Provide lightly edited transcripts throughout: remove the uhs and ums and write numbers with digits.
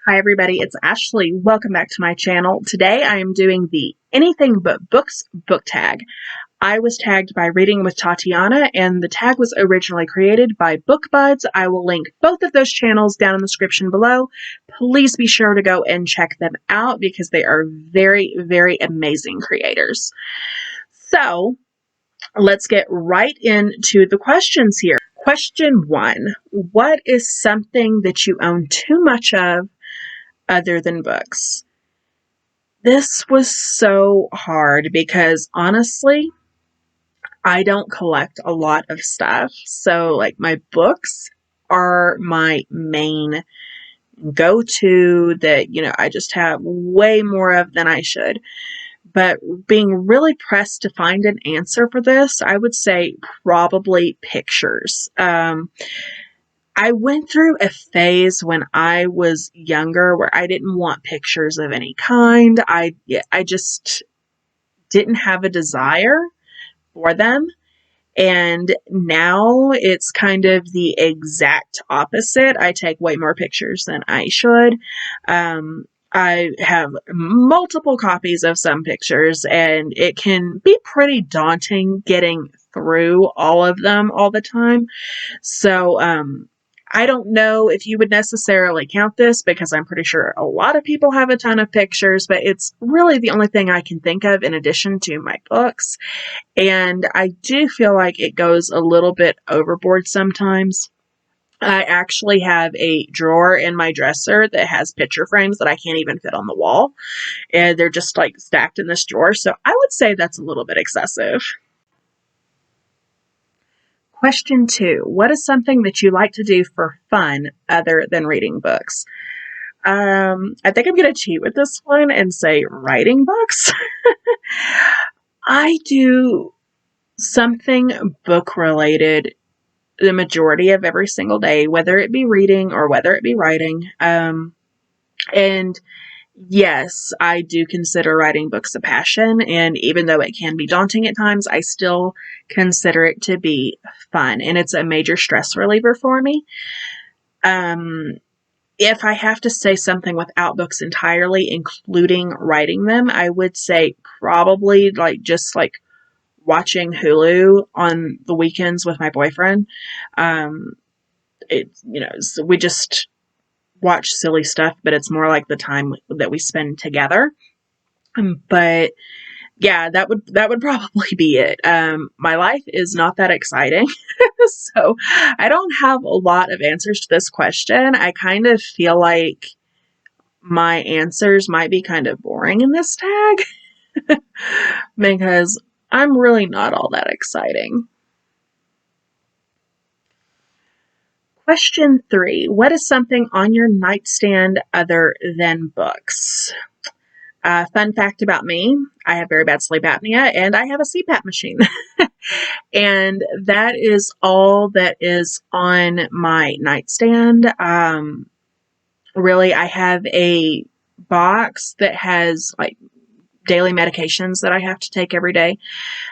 Hi everybody, it's Ashley. Welcome back to my channel. Today I am doing the Anything But Books book tag. I was tagged by Reading with Tatiana, and the tag was originally created by BookBuds. I will link both of those channels down in the description below. Please be sure to go and check them out because they are very, very amazing creators. So let's get right into the questions here. Question 1. What is something that you own too much of other than books? This was so hard because honestly, I don't collect a lot of stuff. So like my books are my main go-to that, I just have way more of than I should. But being really pressed to find an answer for this, I would say probably pictures. I went through a phase when I was younger where I didn't want pictures of any kind. I just didn't have a desire for them. And now it's kind of the exact opposite. I take way more pictures than I should. I have multiple copies of some pictures, and it can be pretty daunting getting through all of them all the time. So, I don't know if you would necessarily count this because I'm pretty sure a lot of people have a ton of pictures, but it's really the only thing I can think of in addition to my books. And I do feel like it goes a little bit overboard sometimes. I actually have a drawer in my dresser that has picture frames that I can't even fit on the wall. And they're just like stacked in this drawer. So I would say that's a little bit excessive. Question 2. What is something that you like to do for fun other than reading books? I think I'm going to cheat with this one and say writing books. I do something book related the majority of every single day, whether it be reading or whether it be writing. And yes, I do consider writing books a passion, and even though it can be daunting at times, I still consider it to be fun, and it's a major stress reliever for me. If I have to say something without books entirely, including writing them, I would say probably just watching Hulu on the weekends with my boyfriend. So we just watch silly stuff, but it's more like the time that we spend together. But yeah, that would probably be it. My life is not that exciting, so I don't have a lot of answers to this question. I kind of feel like my answers might be kind of boring in this tag because I'm really not all that exciting. Question 3. What is something on your nightstand other than books? Fun fact about me, I have very bad sleep apnea and I have a CPAP machine. And that is all that is on my nightstand. Really, I have a box that has daily medications that I have to take every day.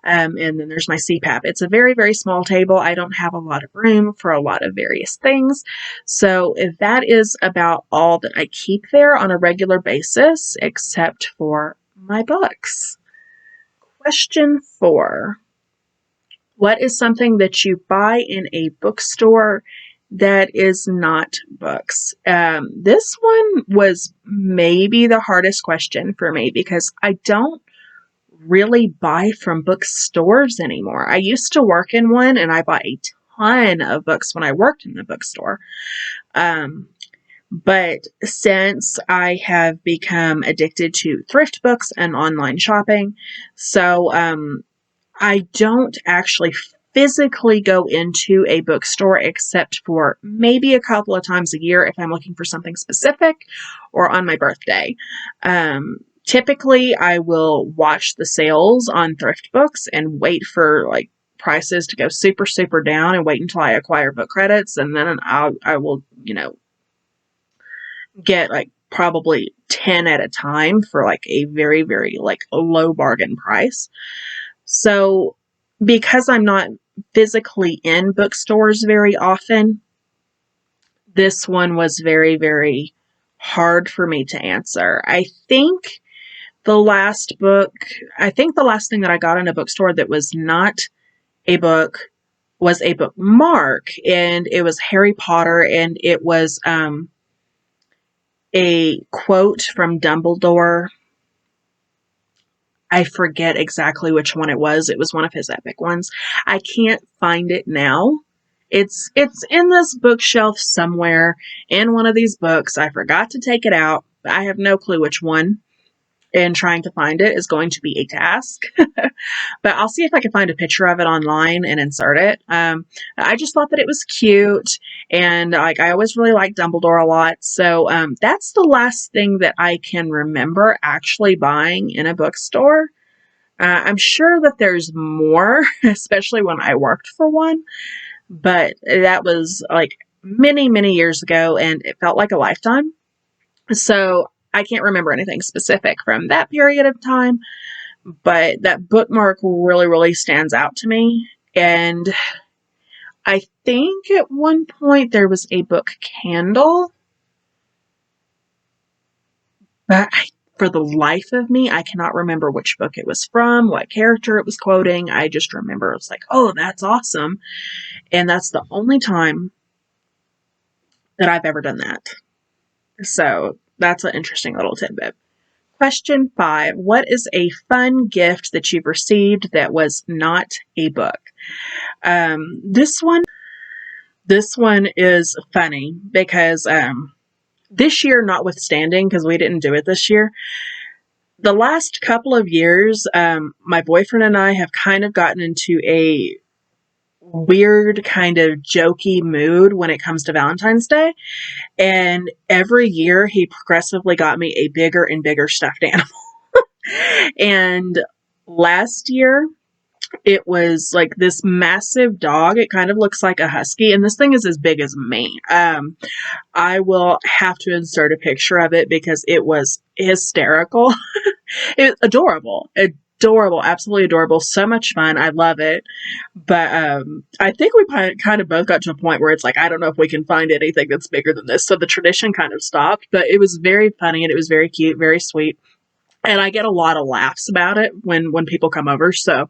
And then there's my CPAP. It's a very, very small table. I don't have a lot of room for a lot of various things. So if that is about all that I keep there on a regular basis, except for my books. Question 4. What is something that you buy in a bookstore that is not books? This one was maybe the hardest question for me because I don't really buy from bookstores anymore. I used to work in one and I bought a ton of books when I worked in the bookstore. But since I have become addicted to thrift books and online shopping, so I don't actually physically go into a bookstore except for maybe a couple of times a year if I'm looking for something specific or on my birthday. Typically, I will watch the sales on thrift books and wait for prices to go super, super down and wait until I acquire book credits, and then I will, get probably 10 at a time for a very, very low bargain price. So because I'm not physically in bookstores very often, this one was very, very hard for me to answer. I think the last thing that I got in a bookstore that was not a book was a bookmark, and it was Harry Potter, and it was a quote from Dumbledore. I forget exactly which one it was. It was one of his epic ones. I can't find it now. It's in this bookshelf somewhere in one of these books. I forgot to take it out. I have no clue which one, and trying to find it is going to be a task. But I'll see if I can find a picture of it online and insert it. I just thought that it was cute, and like I always really liked Dumbledore a lot. So that's the last thing that I can remember actually buying in a bookstore. I'm sure that there's more, especially when I worked for one, but that was like many, many years ago, and it felt like a lifetime. So I can't remember anything specific from that period of time, but that bookmark really, really stands out to me. And I think at one point there was a book candle, but for the life of me, I cannot remember which book it was from, what character it was quoting. I just remember it was like, oh, that's awesome. And that's the only time that I've ever done that. So that's an interesting little tidbit. Question 5. What is a fun gift that you've received that was not a book? This one is funny because this year notwithstanding, because we didn't do it this year, the last couple of years, my boyfriend and I have kind of gotten into a weird kind of jokey mood when it comes to Valentine's Day. And every year he progressively got me a bigger and bigger stuffed animal. And last year it was like this massive dog. It kind of looks like a husky, and this thing is as big as me. I will have to insert a picture of it because it was hysterical. It's adorable. Adorable, absolutely adorable. So much fun. I love it. But I think we kind of both got to a point where it's like, I don't know if we can find anything that's bigger than this. So the tradition kind of stopped, but it was very funny, and it was very cute, very sweet. And I get a lot of laughs about it when people come over. So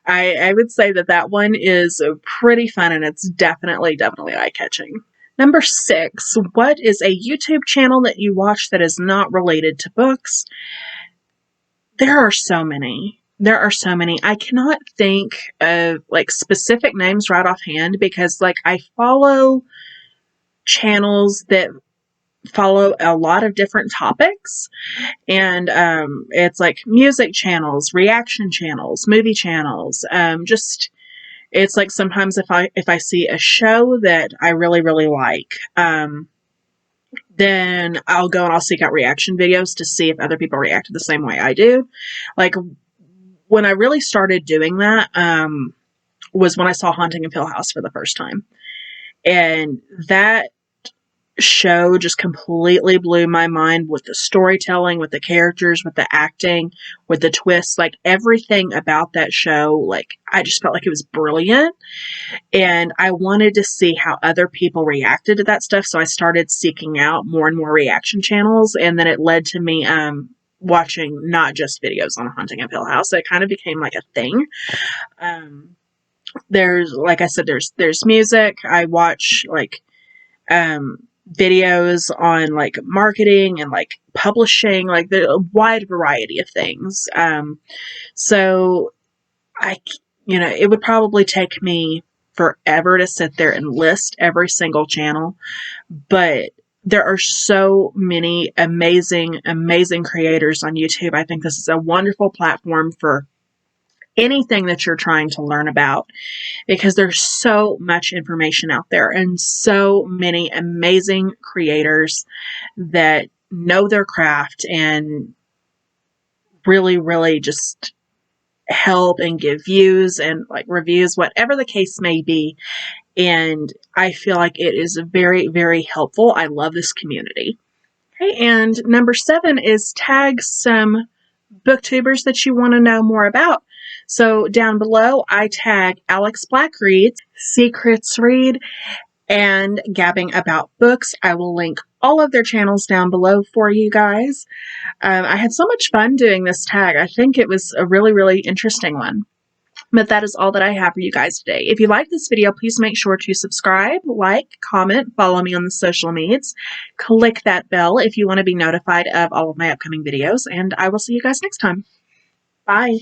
I would say that one is pretty fun, and it's definitely eye-catching. Number 6, what is a YouTube channel that you watch that is not related to books? There are so many. I cannot think of like specific names right offhand because like I follow channels that follow a lot of different topics, and it's like music channels, reaction channels, movie channels. Just it's like sometimes if I see a show that I really, really like, then I'll go and I'll seek out reaction videos to see if other people reacted the same way I do. Like when I really started doing that was when I saw Haunting of Hill House for the first time, and that show just completely blew my mind with the storytelling, with the characters, with the acting, with the twists, like everything about that show. Like I just felt like it was brilliant, and I wanted to see how other people reacted to that stuff. So I started seeking out more and more reaction channels, and then it led to me watching not just videos on Haunting of Hill House. It kind of became like a thing. There's, like I said, there's music. I watch like videos on like marketing and like publishing, like a wide variety of things. So it would probably take me forever to sit there and list every single channel, but there are so many amazing, amazing creators on YouTube. I think this is a wonderful platform for anything that you're trying to learn about, because there's so much information out there and so many amazing creators that know their craft and really, really just help and give views and like reviews, whatever the case may be. And I feel like it is very, very helpful. I love this community. Okay, and number 7 is tag some booktubers that you want to know more about. So down below, I tag Alex Black Reads, Secrets Read, and Gabbing About Books. I will link all of their channels down below for you guys. I had so much fun doing this tag. I think it was a really, really interesting one. But that is all that I have for you guys today. If you like this video, please make sure to subscribe, like, comment, follow me on the social medias. Click that bell if you want to be notified of all of my upcoming videos, and I will see you guys next time. Bye.